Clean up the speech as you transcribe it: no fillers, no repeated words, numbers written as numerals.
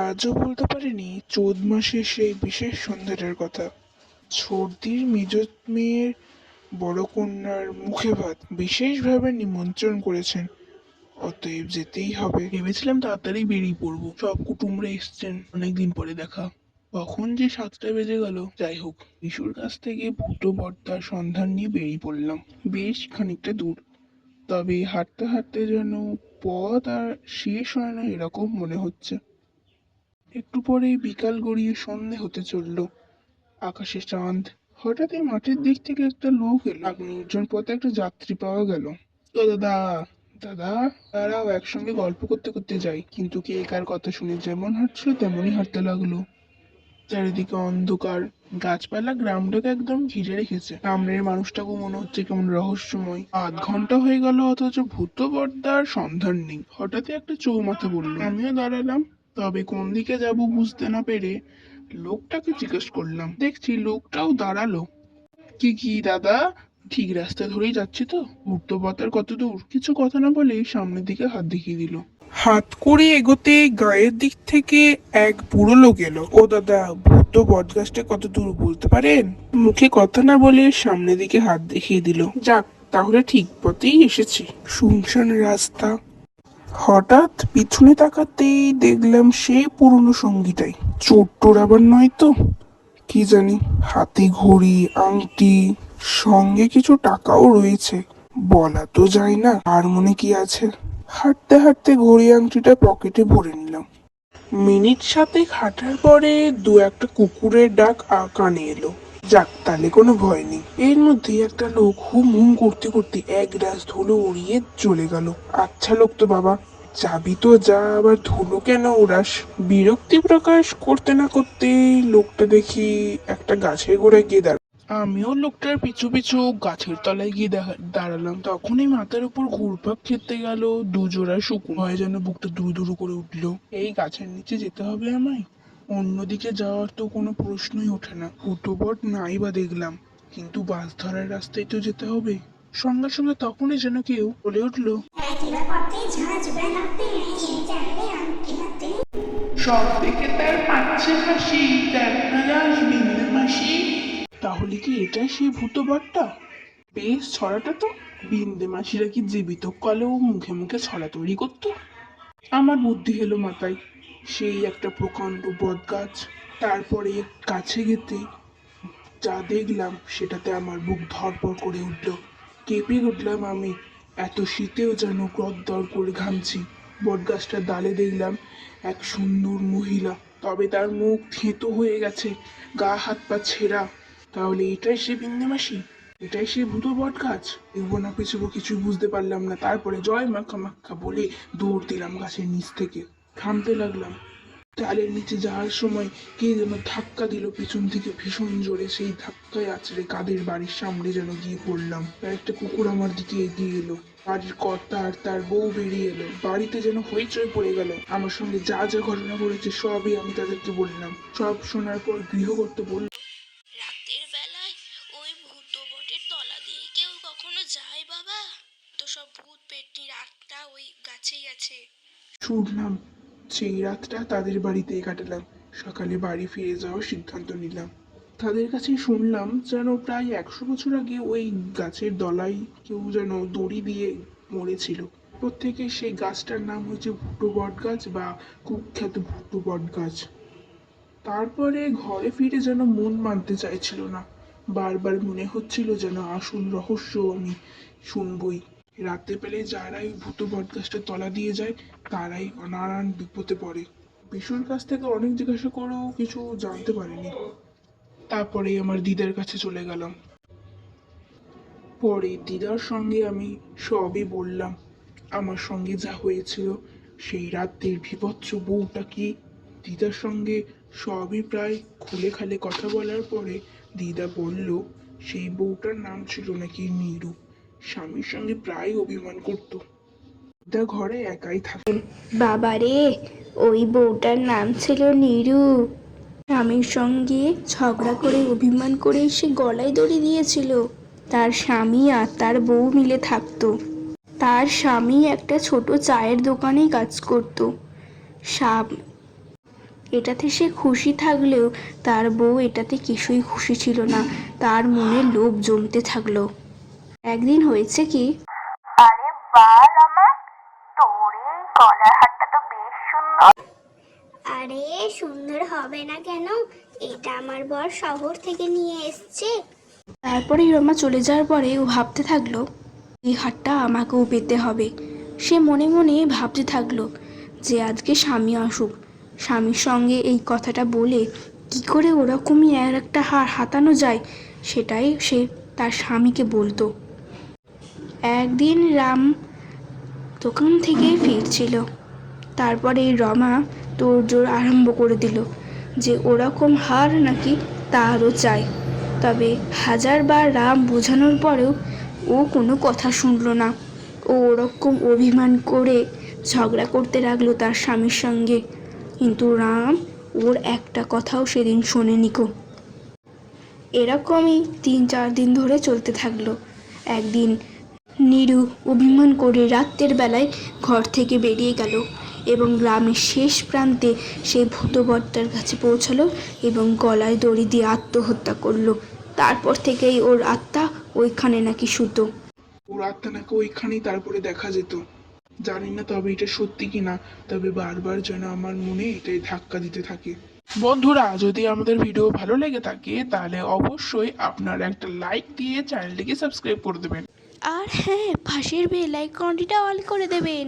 আজও বলতে পারিনি চৌদ্দ মাসের সেই বিশেষ সন্ধ্যাটার কথা। সর্দির মেজ মেয়ের বড় কন্যার মুখে ভাত বিশেষভাবে নিমন্ত্রণ করেছেন, অতএব যেতেই হবে। ভেবেছিলাম তাড়াতাড়ি বেরিয়ে পড়বো, সব কুটুমরা এসছেন, অনেকদিন পরে দেখা। কখন যে 7টা বেজে গেল। যাই হোক, বিশুর কাছ থেকে ভুটো ভর্তার সন্ধান নিয়ে বেরিয়ে পড়লাম। বেশ খানিকটা দূর, তবে হাঁটতে হাঁটতে যেন পথ আর শেষ হয় না এরকম মনে হচ্ছে। একটু পরেই বিকাল গড়িয়ে সন্ধে হতে চলল। আকাশে চাঁদ। হঠাৎই মাঠের দিক থেকে একটা লোক এলো। এক নির্জন পথে একটা যাত্রী পাওয়া গেল। ও দাদা, দাদা, তারাও একসঙ্গে গল্প করতে করতে যাই, কিন্তু কে কার কথা শুনে যেমন হাঁটছিল তেমনই হাঁটতে লাগলো। চারিদিকে অন্ধকার, গাছপালা গ্রামটাকে একদম ঘিরে রেখেছে। সামনের মানুষটাকে মনে হচ্ছে কেমন রহস্যময়। আধ ঘন্টা হয়ে গেল অথচ ভূত বর্দার সন্ধান নেই। হঠাৎই একটা চৌমাথা বললো। আমিও দাঁড়ালাম, তবে কোন দিকে যাব বুঝতে না পেরে লোকটাকে জিজ্ঞেস করলাম। দেখছি লোকটাও দাঁড়ালো। কি কি দাদা, ঠিক রাস্তা ধরেই যাচ্ছি তো? ভূত বর্দার কত দূর? কিছু কথা না বলেই সামনের দিকে হাত দেখিয়ে দিল। হাত করে এগোতে গায়ের দিক থেকে এক বুড়ো লোক এলো। ও দাদা, ভূত বটগাছটা কত দূর বলতে পারেন? মুখে কথা না বলে সামনের দিকে হাত দেখিয়ে দিল। যাক, তাহলে ঠিক পথেই এসেছি। শুনশান রাস্তা। হঠাৎ পিছনে তাকাতেই দেখলাম সেই পুরনো সঙ্গীটাই। চোর টোর আবার নয় তো? কি জানি, হাতে ঘড়ি, আংটি, সঙ্গে কিছু টাকাও রয়েছে। বলা তো যায় না আর মনে কি আছে। হাঁটতে হাঁটতে ঘড়ি আংটিটা পকেটে ভরে নিলাম। মিনিট 7 হাঁটার পরে দু একটা কুকুরের ডাক কানে এলো। যাক, তাহলে কোনো ভয় নেই। এর মধ্যেই একটা লোক হুম হুম করতে করতে এক গ্লাস ধুলো উড়িয়ে চলে গেল। আচ্ছা লোক তো বাবা, যাবি তো যা, আবার ধুলো কেন উড়াস? বিরক্তি প্রকাশ করতে না করতেই লোকটা দেখি একটা গাছের গোড়ায় গিয়ে দাঁড়ালো। আমিও লোকটার পিছু পিছু গাছের তলায় গিয়ে দাঁড়ালাম। তখনই মাথার উপর ঘুরপাক খেতে গেল দুজোড়া শকুন। ভয়ে যেন বুকটা দুরু দুরু করে উঠলো। এই গাছের নিচে যেতে হবে আমায়? অন্যদিকে যাওয়ার তো কোনো প্রশ্নই ওঠে না। হুটোবট নাই বা দেখলাম, কিন্তু বাস ধরার রাস্তায় তো যেতে হবে। সঙ্গে সঙ্গে তখনই যেন কেউ বলে উঠলো, সব দেখে তার পাচ্ছে হাসি, দেখ না যাস বিন্দু মাসি। তাহলে কি এটাই সেই ভূত বটটা? বেশ ছড়াটা তো। বিন্দে মাসিরা কি জীবিত কালেও মুখে মুখে ছড়া তৈরি করতো? আমার বুদ্ধি এলো মাথায়। সেই একটা প্রকাণ্ড বট গাছ। তারপরে কাছে যেতে যা দেখলাম সেটাতে আমার বুক ধড়ফড় করে উঠল। কেঁপে উঠলাম আমি। এত শীতেও যেন গদগদ করে ঘামছি। বটগাছটার ডালে দেখলাম এক সুন্দর মহিলা, তবে তার মুখ থেঁতো হয়ে গেছে, গা হাত পা ছেঁড়া। তাহলে এটাই সে বিন্দু মাসি? এটাই সে ভূত বট গাছ? এগো না পেছবো কিছুই বুঝতে পারলাম না। তারপরে জয় মাক্কা মাক্কা বলে দৌড় দিলাম গাছের নিচ থেকে। থামতে লাগলাম। ডালের নিচে যাওয়ার সময় কে যেন ধাক্কা দিল পিছন থেকে ভীষণ জোরে। সেই ধাক্কায় আছড়ে কাদের বাড়ির সামনে যেন গিয়ে পড়লাম। আর একটা কুকুর আমার দিকে এগিয়ে এলো। বাড়ির কর্তা আর তার বউ বেরিয়ে এলো। বাড়িতে যেন হইচই পড়ে গেল। আমার সঙ্গে যা যা ঘটনা ঘটেছে সবই আমি তাদেরকে বললাম। সব শোনার পর গৃহকর্তা বলল, রাতের বেলায় ওই ভূত বটের তলা দিয়ে কেউ কখনো যায় বাবা? তো সব ভূত পেটনির আত্মা ওই গাছেই আছে। শুনলাম। সেই রাতটা তাদের বাড়িতেই কাটালাম। সকালে বাড়ি ফিরে যাওয়ার সিদ্ধান্ত নিলাম। তাদের কাছে শুনলাম যেন প্রায় 100 বছর আগে ওই গাছের দলায় কেউ যেন দড়ি দিয়ে মরেছিল। প্রত্যেকে সেই গাছটার নাম হচ্ছে ভুটো বট গাছ বা কুখ্যাত ভুটো বট গাছ। তারপরে ঘরে ফিরে যেন মন মানতে চাইছিল না। বারবার মনে হচ্ছিল যেন আসল রহস্য আমি শুনবই। রাতে পেলে যারাই ভূত বটগাছটা তলা দিয়ে যায় তারাই নানান বিপদে পড়ে। বিশুর কাছ থেকে অনেক জিজ্ঞাসা করেও কিছু জানতে পারিনি। তারপরে আমার দিদার কাছে চলে গেলাম। পরে দিদার সঙ্গে আমি সবই বললাম। আমার সঙ্গে যা হয়েছিল, সেই রাতের বীভৎস বউটা কি। দিদার সঙ্গে সবই প্রায় খুলে খালে কথা বলার পরে দিদা বলল সেই বউটার নাম ছিল নাকি নীরু। স্বামীর সঙ্গে প্রায় অভিমান করত। দিদা ঘরে একাই থাকত। বাবারে, ওই বউটার নাম ছিল নীরু। স্বামীর সঙ্গে ঝগড়া করে অভিমান করে সে গলায় দড়ি দিয়েছিল। তার স্বামী আর তার বউ মিলে থাকতো। তার স্বামী একটা ছোট চায়ের দোকানে কাজ করত। স্বাম এটাতে সে খুশি থাকলেও তার বউ এটাতে কিছুই খুশি ছিল না। তার মনে লোভ জমতে থাকলো। একদিন হয়েছে কি, আরে বাহ রামা, তোর এই গলার হারটা তো বেশ সুন্দর। আরে সুন্দর হবে না কেন? এটা আমার বর শহর থেকে নিয়ে এসছে। তারপরে রমা চলে যাওয়ার পরে ও ভাবতে থাকলো এই হারটা আমাকেও পেতে হবে। সে মনে মনে ভাবতে থাকলো যে আজকে স্বামী আসুক, স্বামীর সঙ্গে এই কথাটা বলে কি করে ওরকমই আর একটা হার হাতানো যায় সেটাই সে তার স্বামীকে বলতো। একদিন রাম দোকান থেকে ফিরছিল, তারপরে রমা তোড়জোড় আরম্ভ করে দিল যে ওরকম হার নাকি তারও চাই। তবে হাজারবার রাম বোঝানোর পরেও ও কোনো কথা শুনলো না। ও ওরকম অভিমান করে ঝগড়া করতে লাগলো তার স্বামীর সঙ্গে, কিন্তু রাম ওর একটা কথাও সেদিন শোনেনি কো। এরকমই 3-4 দিন ধরে চলতে থাকলো। একদিন নীরু অভিমান করে রাত্রের বেলায় ঘর থেকে বেরিয়ে গেল এবং গ্রামের শেষ প্রান্তে সেই ভূতবটটার কাছে পৌঁছালো এবং গলায় দড়ি দিয়ে আত্মহত্যা করলো। তারপর থেকেই ওর আত্মা ওইখানে নাকি শুতো। ওর আত্মা নাকি ওইখানেই তারপরে দেখা যেত। জানি না তবে এটা সত্যি কিনা, তবে বারবার যেন আমার মনে এটাই ধাক্কা দিতে থাকে। বন্ধুরা, যদি আমাদের ভিডিও ভালো লেগে থাকে তাহলে অবশ্যই আপনারা একটা লাইক দিয়ে চ্যানেলটিকে সাবস্ক্রাইব করে দেবেন। আর হ্যাঁ, পাশের বেল আইকনটিটা অল করে দেবেন।